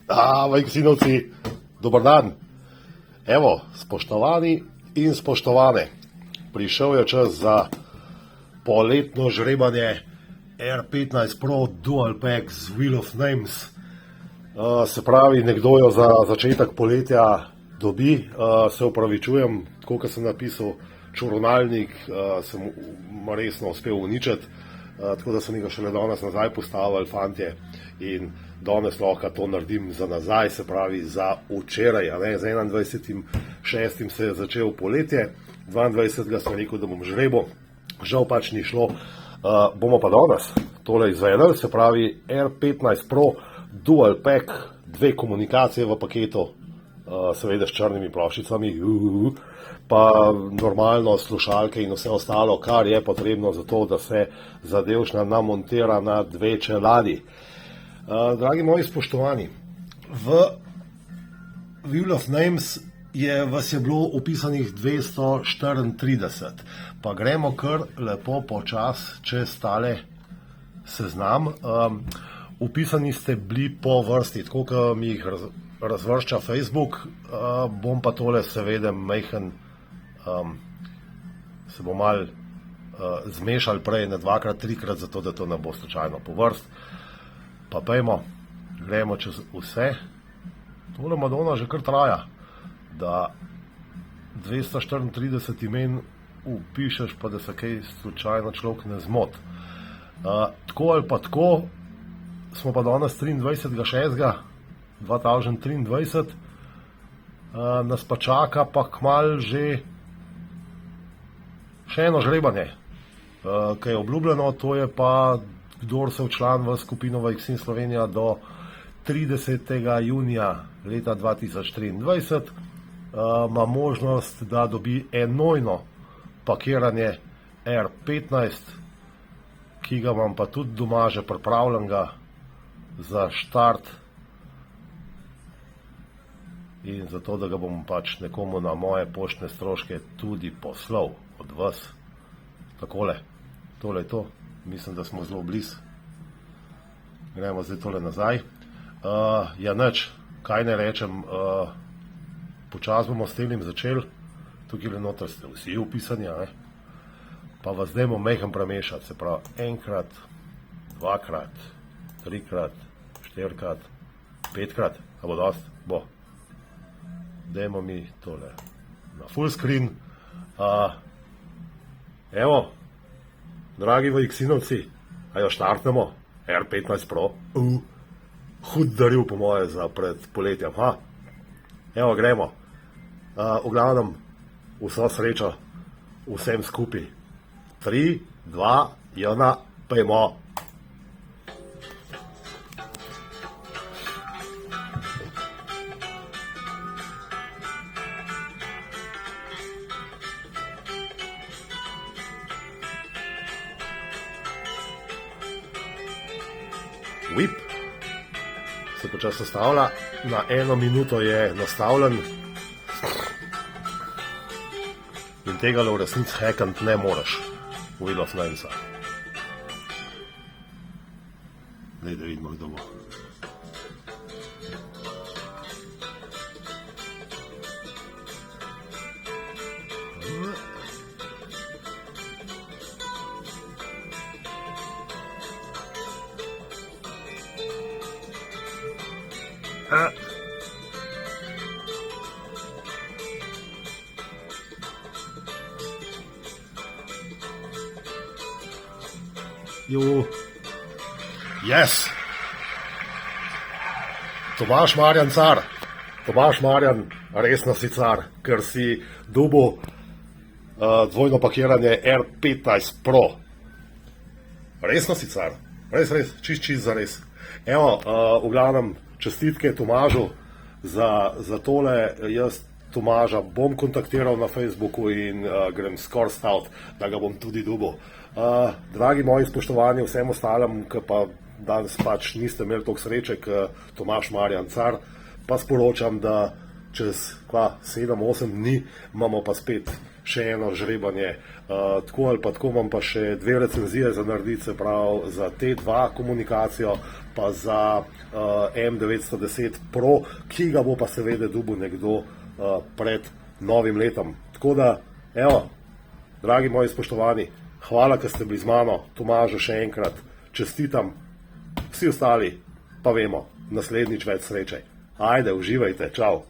Vajksinovci, dober dan. Evo, spoštovani in spoštovane, prišel je čas za poletno žrebanje R15 Pro Dual Pack z Wheel of Names. Se pravi, nekdo jo za začetek poletja dobi, se upravičujem, tako kot sem napisal, čuronalnik sem resno uspel uničiti, tako da sem ga šele danes nazaj postavil, fantje, in danes lahko to naredim za nazaj, se pravi za včeraj, z 21.6. se je začel poletje, 22. sem rekel, da bom žrebal, žal pač ni šlo, bomo pa danes tole izvedeli, se pravi R15 Pro Dual Pack, dve komunikacije v paketu, seveda s črnimi ploščicami, pa normalno slušalke in vse ostalo, kar je potrebno za to, da se zadevšna namontira na dve čeladi. Dragi moji spoštovani, v Wheel of Names vas je bilo upisanih 234, pa gremo kar lepo počas čez tale seznam. Upisani ste bili po vrsti, tako kot mi jih razvršča Facebook, bom pa tole seveda majhen, se bo mal zmešal prej na dvakrat, trikrat, zato da to ne bo slučajno po vrst. Pa pejmo, gremo čez vse. Tole Madonna že kar traja, da 234 imen upišeš, pa da se kaj slučajno človek ne zmot. Tako ali pa tako, smo pa danes 23.6.2023, nas pa čaka pa kmalu že še eno žrebanje, ki je obljubljeno, to je pa, kdor se včlan v skupino Vajksin Slovenija do 30. junija leta 2023, ima možnost, da dobi enojno pakiranje R15, ki ga imam pa tudi doma že pripravljenega za štart in zato, da ga bom pač nekomu na moje poštne stroške tudi poslal od vas. Takole, tole je to, mislim, da smo zelo blizu. Gremo zdaj tole nazaj. Ja, nič, kaj ne rečem, počas bomo s tem začeli, tukaj le noter ste vsi upisani, pa vas dajmo majhen premešati, se pravi enkrat, dvakrat, trikrat, štirikrat, petkrat, a bo dost? Bo. Dajmo mi tole na full screen. Evo, dragi Vajksinovci, a jo štartnemo? R15 Pro. Hud daril po moje za pred poletjem, Evo, gremo. V glavnem, vso srečo vsem skupaj. 3, 2, 1, pejmo. Whip se počas nastavlja, na 1 minuto je nastavljen in tega v resnici hackant ne moreš v Wheel of Namesa. Daj, da vidimo, kdo bo. Yes! Tomaž Marjan car, Tomaž Marjan, resno si car, ker si dobil dvojno pakiranje R15 Pro. Resno si car, res, čist za res. Evo, v glavnem, čestitke Tomažu za tole. Jaz Tomaža bom kontaktiral na Facebooku in grem skoraj stavt, da ga bom tudi dobil. Dragi moji spoštovani, vsem ostalim, ki pa danes pač niste imeli toliko sreče, kot Tomaž Marjan car, pa sporočam, da čez 7-8 dni imamo pa spet še eno žrebanje. Tako ali pa tako imam pa še 2 recenzije za narediti, se pravi za T2 komunikacijo, pa za M910 Pro, ki ga bo pa seveda dobil nekdo pred novim letom. Tako da, evo, dragi moji spoštovani, hvala, ker ste bili z mano, Tomažu še enkrat čestitam, vsi ostali pa vemo, naslednjič več sreče. Ajde, uživajte, čau!